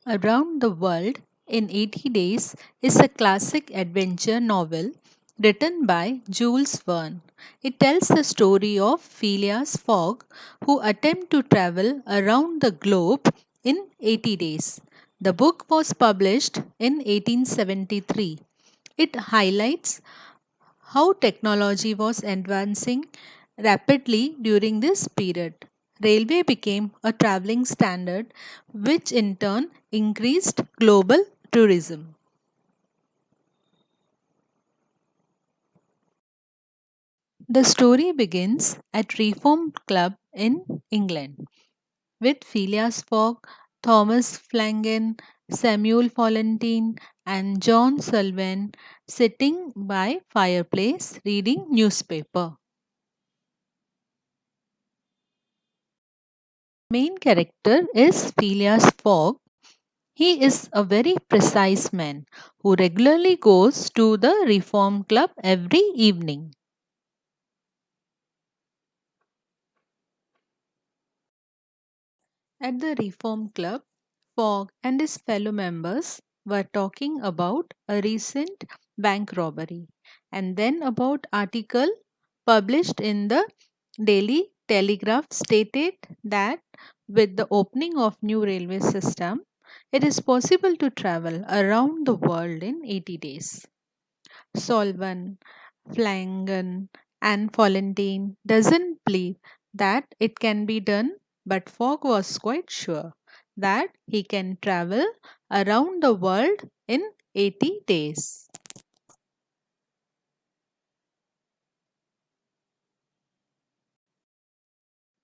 Around the World in 80 Days is a classic adventure novel written by Jules Verne. It tells the story of Phileas Fogg who attempt to travel around the globe in 80 days. The book was published in 1873. It highlights how technology was advancing rapidly during this period. Railway became a traveling standard, which in turn increased global tourism. The story begins at Reform Club in England with Phileas Fogg, Thomas Flanagan, Samuel Fallentin, and John Sullivan sitting by fireplace reading newspaper. Main character is Phileas Fogg. He is a very precise man who regularly goes to the Reform Club every evening. At the Reform Club, Fogg and his fellow members were talking about a recent bank robbery and then about article published in the Daily Telegraph stated that with the opening of new railway system it is possible to travel around the world in 80 days. Solvan, Flanagan, and Valentine doesn't believe that it can be done, but Fogg was quite sure that he can travel around the world in 80 days.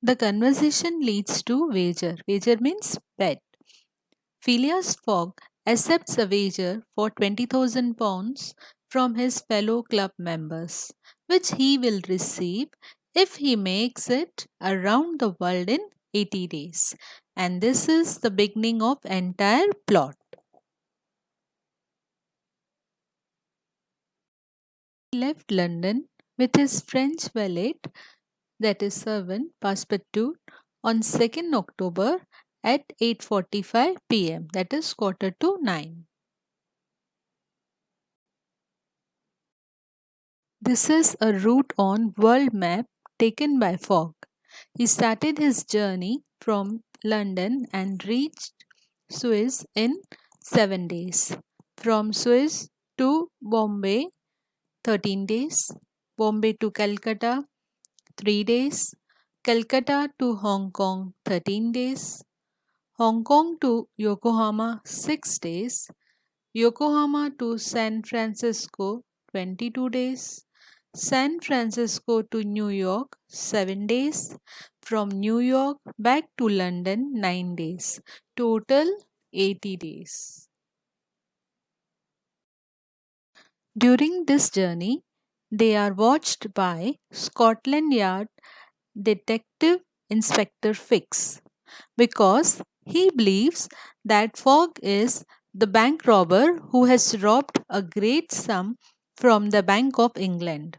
The conversation leads to wager. Wager means bet. Phileas Fogg accepts a wager for £20,000 from his fellow club members, which he will receive if he makes it around the world in 80 days. And this is the beginning of entire plot. He left London with his French valet, that is servant, Passepartout, on 2nd October at 8:45 p.m., that is quarter to 9. This is a route on world map taken by Fogg. He started his journey from London and reached Suez in 7 days. From Suez to Bombay, 13 days. Bombay to Calcutta, 3 days. Calcutta to Hong Kong, 13 days. Hong Kong to Yokohama, 6 days. Yokohama to San Francisco, 22 days. San Francisco to New York, 7 days. From New York back to London, 9 days. Total 80 days. During this journey, they are watched by Scotland Yard Detective Inspector Fix because he believes that Fogg is the bank robber who has robbed a great sum from the Bank of England.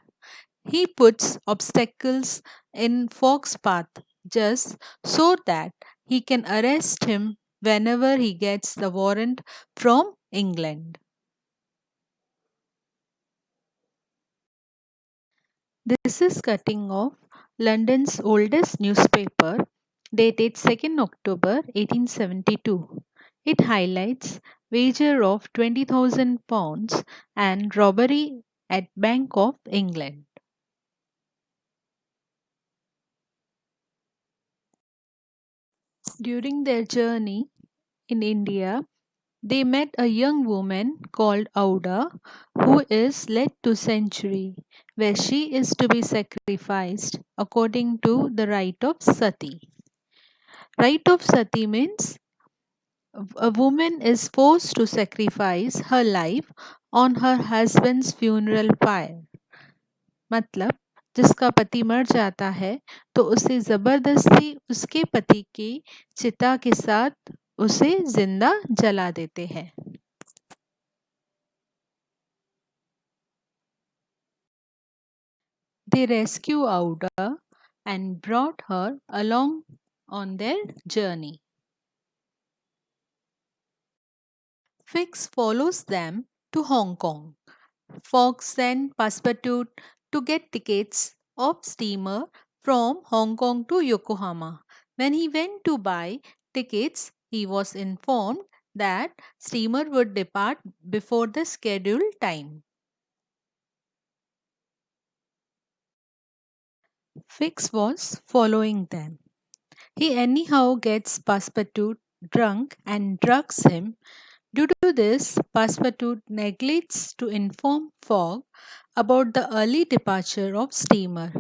He puts obstacles in Fogg's path just so that he can arrest him whenever he gets the warrant from England. This is cutting of London's oldest newspaper dated 2nd October 1872. It highlights wager of £20,000 and robbery at Bank of England. During their journey in India, they met a young woman called Auda who is led to sanctuary where she is to be sacrificed according to the rite of sati. Rite of sati means a woman is forced to sacrifice her life on her husband's funeral pyre. मतलब जिसका पति मर जाता है तो उसे जबरदस्ती उसके पति की चिता के साथ उसे जिंदा जला देते हैं. They rescue Auda and brought her along on their journey. Fix follows them to Hong Kong. Fox sent Passepartout to get tickets of steamer from Hong Kong to Yokohama. When he went to buy tickets, he was informed that steamer would depart before the scheduled time. Fix was following them. He anyhow gets Passepartout drunk and drugs him. Due to this, Passepartout neglects to inform Fogg about the early departure of steamer,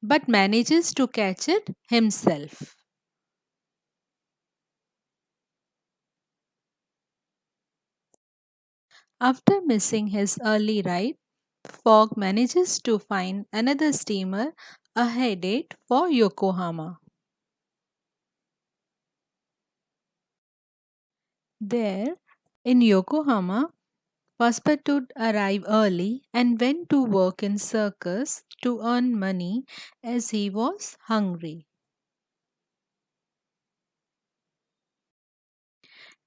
but manages to catch it himself. After missing his early ride, Fogg manages to find another steamer headed for Yokohama. There, in Yokohama, Passepartout arrived early and went to work in circus to earn money as he was hungry.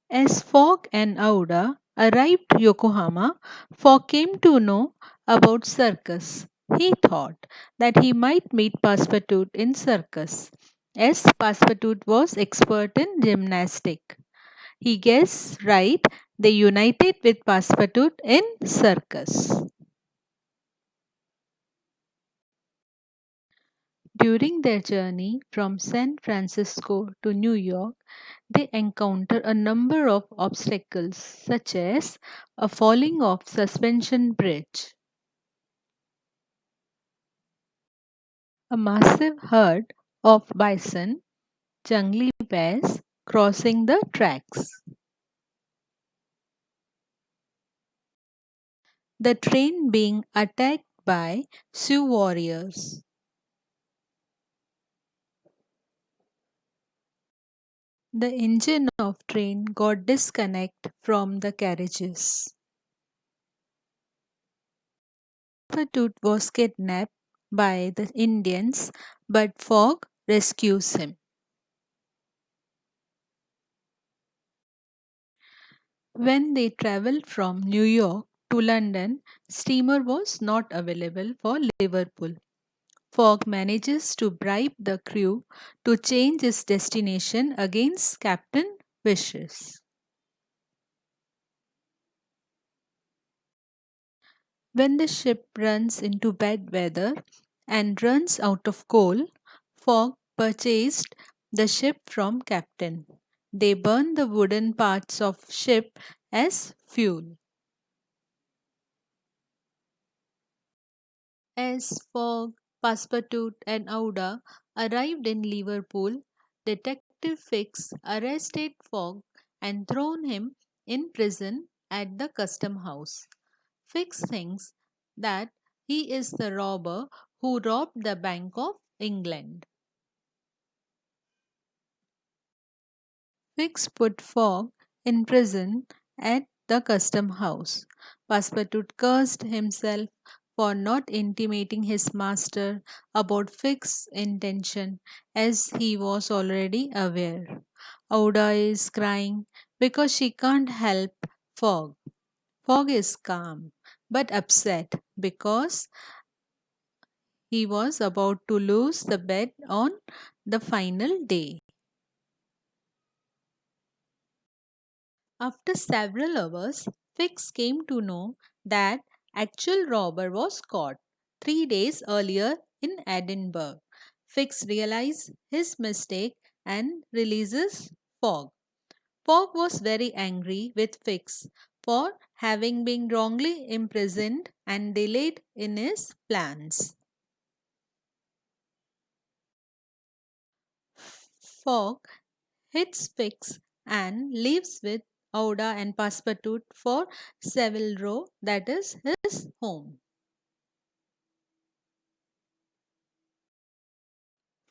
As Fogg and Auda arrived Yokohama, Fogg came to know about circus. He thought that he might meet Passepartout in circus, as Passepartout was expert in gymnastic. He guessed right, they united with Passepartout in circus. During their journey from San Francisco to New York, they encounter a number of obstacles, such as a falling off suspension bridge, a massive herd of bison, jungly bears crossing the tracks, the train being attacked by Sioux warriors, the engine of train got disconnect from the carriages. Prostitute was kidnapped by the Indians, but Fogg rescues him. When they traveled from New York to London, steamer was not available for Liverpool. Fogg manages to bribe the crew to change its destination against Captain wishes. When the ship runs into bad weather and runs out of coal, Fogg purchased the ship from Captain. They burn the wooden parts of ship as fuel. As Fogg, Passepartout, and Auda arrived in Liverpool, Detective Fix arrested Fogg and thrown him in prison at the custom house. Fix thinks that he is the robber who robbed the Bank of England. Fix put Fogg in prison at the custom house. Passepartout cursed himself for not intimating his master about Fix's intention, as he was already aware. Auda is crying because she can't help Fogg. Fogg is calm but upset because he was about to lose the bet on the final day. After several hours, Fix came to know that actual robber was caught 3 days earlier in Edinburgh. Fix realized his mistake and releases Fogg. Fogg was very angry with Fix for having been wrongly imprisoned and delayed in his plans. Fogg hits Fix and leaves with Auda and Passepartout for Savile Row, that is his home.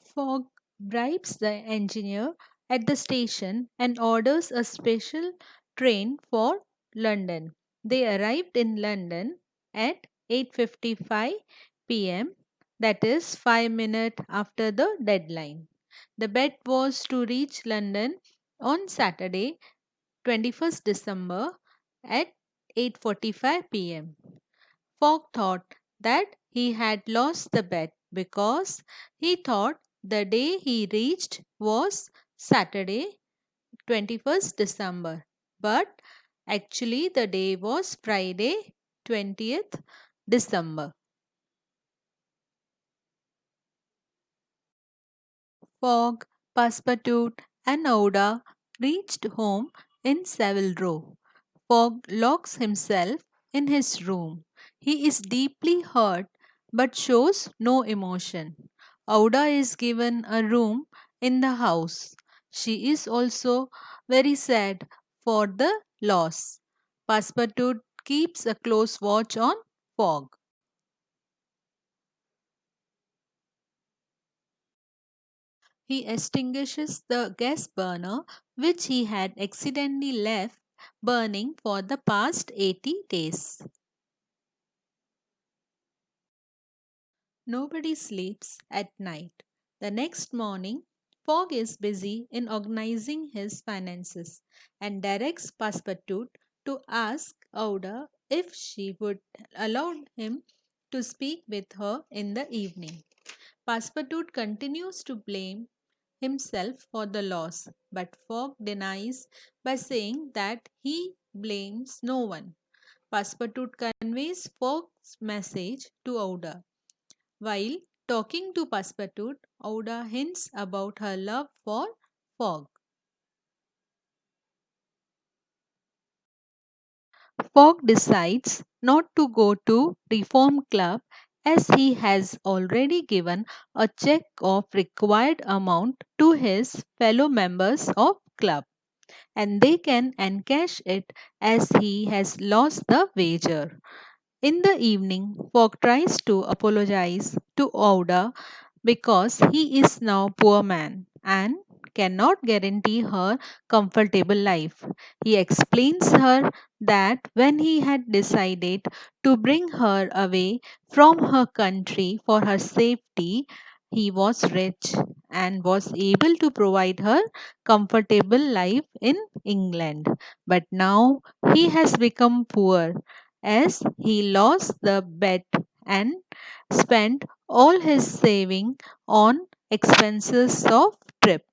Fogg bribes the engineer at the station and orders a special train for London. They arrived in London at 8:55 p.m., that is 5 minutes after the deadline. The bet was to reach London on Saturday, 21st December, at 8:45 p.m. Fogg thought that he had lost the bet because he thought the day he reached was Saturday, 21st December, but actually the day was Friday, 20th December. Fogg, Passepartout, and Ouda reached home in Savile Row. Fogg locks himself in his room. He is deeply hurt but shows no emotion. Ouda is given a room in the house. She is also very sad for the loss. Passepartout keeps a close watch on Fogg. He extinguishes the gas burner which he had accidentally left burning for the past 80 days. Nobody sleeps at night. The next morning, Fogg is busy in organizing his finances and directs Passepartout to ask Ouda if she would allow him to speak with her in the evening. Passepartout continues to blame himself for the loss, but Fogg denies by saying that he blames no one. Passepartout conveys Fogg's message to Ouda. While talking to Passepartout, Ouda hints about her love for Fogg. Fogg decides not to go to Reform Club as he has already given a check of required amount to his fellow members of club and they can encash it as he has lost the wager. In the evening, Fogg tries to apologize to Ouda because he is now poor man and cannot guarantee her comfortable life. He explains her that when he had decided to bring her away from her country for her safety, he was rich and was able to provide her comfortable life in England. But now he has become poor as he lost the bet and spent all his saving on expenses of trip.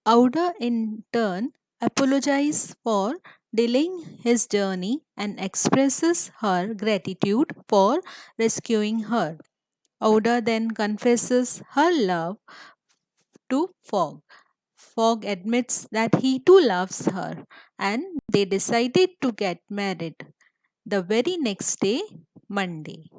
Auda in turn apologizes for delaying his journey and expresses her gratitude for rescuing her. Auda then confesses her love to Fogg. Fogg admits that he too loves her and they decided to get married the very next day, Monday.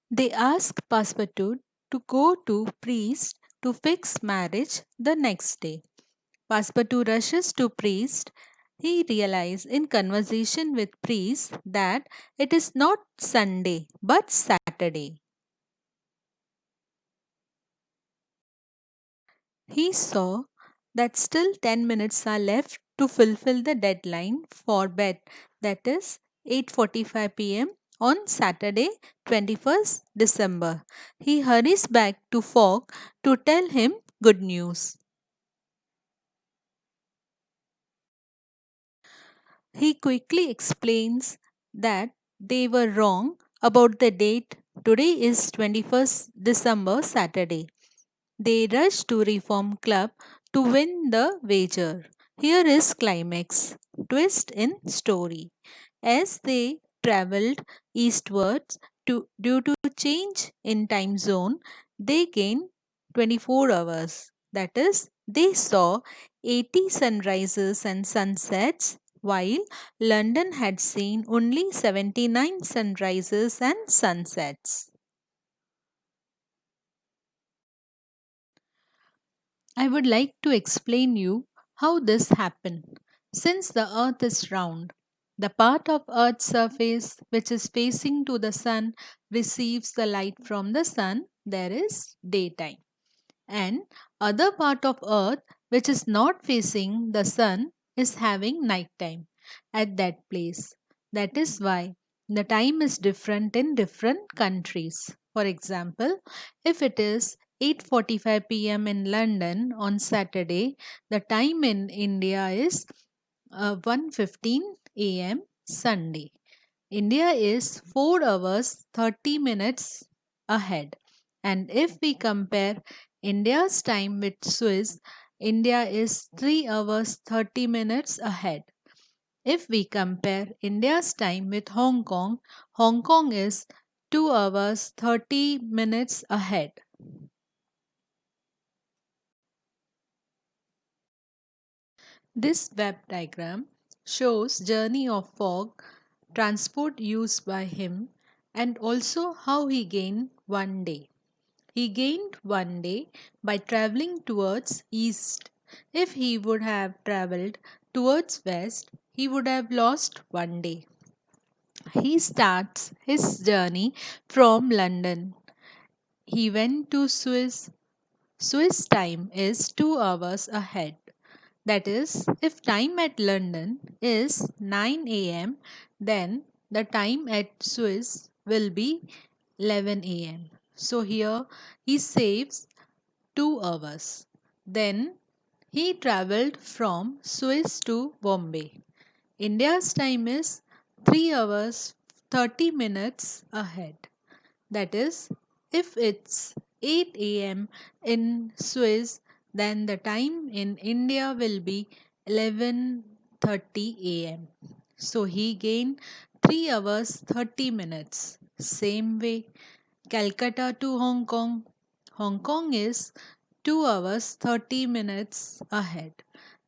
They ask Passepartout to go to priest to fix marriage the next day. Passepartout rushes to priest. He realizes in conversation with priest that it is not Sunday but Saturday. He saw that still 10 minutes are left to fulfill the deadline for bed, that is 8:45 p.m. on Saturday 21st December. He hurries back to Fogg to tell him good news. He quickly explains that they were wrong about the date. Today is 21st December Saturday. They rush to Reform Club to win the wager. Here is climax twist in story. As they traveled eastwards due to change in time zone, they gained 24 hours. That is, they saw 80 sunrises and sunsets, while London had seen only 79 sunrises and sunsets. I would like to explain you how this happened. Since the earth is round, the part of earth's surface which is facing to the sun receives the light from the sun, there is daytime. And other part of earth which is not facing the sun is having nighttime at that place. That is why the time is different in different countries. For example, if it is 8:45 p.m. in London on Saturday, the time in India is 1:15 a.m. Sunday. India is 4 hours 30 minutes ahead. And if we compare India's time with Swiss, India is 3 hours 30 minutes ahead. If we compare India's time with Hong Kong, Hong Kong is 2 hours 30 minutes ahead. This web diagram shows journey of fog, transport used by him, and also how he gained one day. He gained one day by traveling towards east. If he would have traveled towards west, he would have lost one day. He starts his journey from London. He went to Swiss. Swiss time is 2 hours ahead. That is, if time at London is 9 a.m., then the time at Swiss will be 11 a.m. So here he saves 2 hours. Then he traveled from Swiss to Bombay. India's time is 3 hours 30 minutes ahead. That is, if it's 8 a.m. in Swiss, then the time in India will be 11:30 a.m. So he gained 3 hours 30 minutes. Same way, Calcutta to Hong Kong. Hong Kong is 2 hours 30 minutes ahead.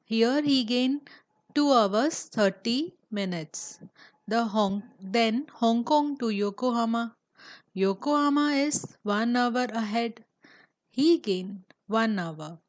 Here he gained 2 hours 30 minutes. Then Hong Kong to Yokohama. Yokohama is 1 hour ahead. He gained 1 hour.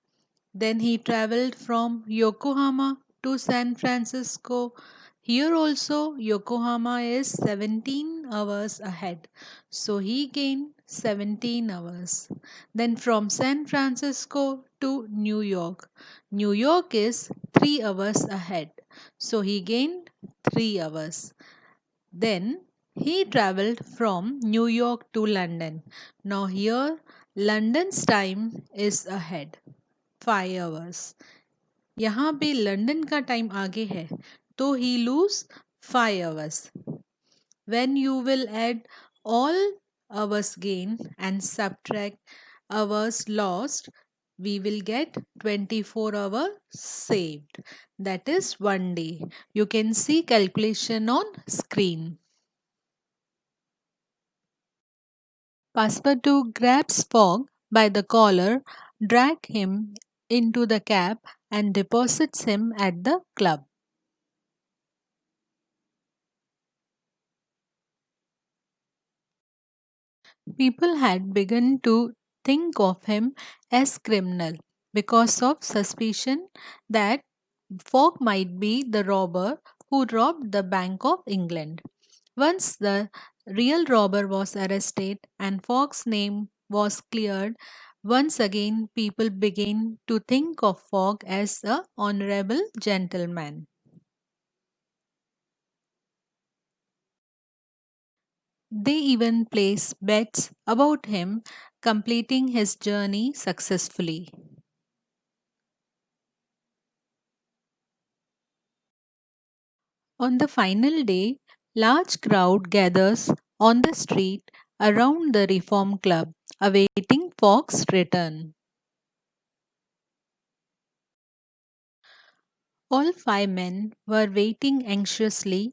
Then he traveled from Yokohama to San Francisco. Here also Yokohama is 17 hours ahead. So he gained 17 hours. Then from San Francisco to New York. New York is 3 hours ahead. So he gained 3 hours. Then he traveled from New York to London. Now here London's time is ahead 5 hours. यहाँ पे London का time आगे है तो he lose 5 hours. When you will add all hours gained and subtract hours lost, we will get 24 hours saved. That is one day. You can see calculation on screen. Passepartout grabs Fogg by the collar, drags him into the cab, and deposits him at the club. People had begun to think of him as criminal because of suspicion that Fogg might be the robber who robbed the Bank of England. Once the real robber was arrested and Fogg's name was cleared, once again people began to think of Fogg as a honorable gentleman. They even placed bets about him completing his journey successfully. On the final day, large crowd gathers on the street around the Reform Club, awaiting Fogg's return. All five men were waiting anxiously.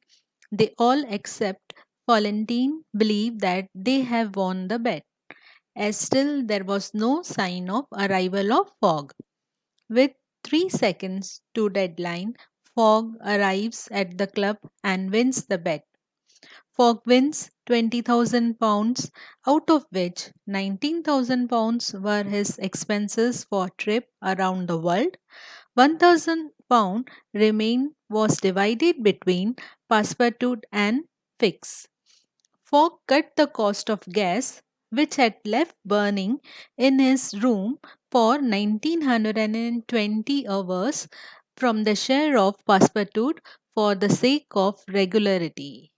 They all except Valentine believe that they have won the bet, as still there was no sign of arrival of Fogg. With 3 seconds to deadline, Fogg arrives at the club and wins the bet. Fogg wins £20,000, out of which £19,000 were his expenses for trip around the world. £1,000 remain was divided between Passepartout and Fix. Fogg cut the cost of gas, which had left burning in his room for 1920 hours, from the share of Passepartout for the sake of regularity.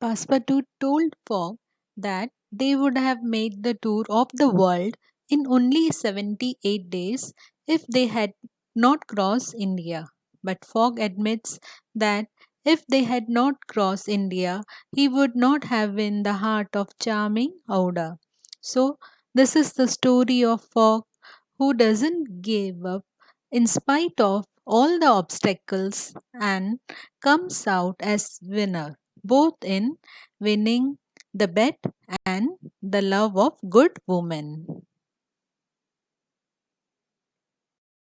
Passepartout told Fogg that they would have made the tour of the world in only 78 days if they had not crossed India. But Fogg admits that if they had not crossed India, he would not have been the heart of charming Ouda. So, this is the story of Fogg who doesn't give up in spite of all the obstacles and comes out as winner both in winning the bet and the love of good women.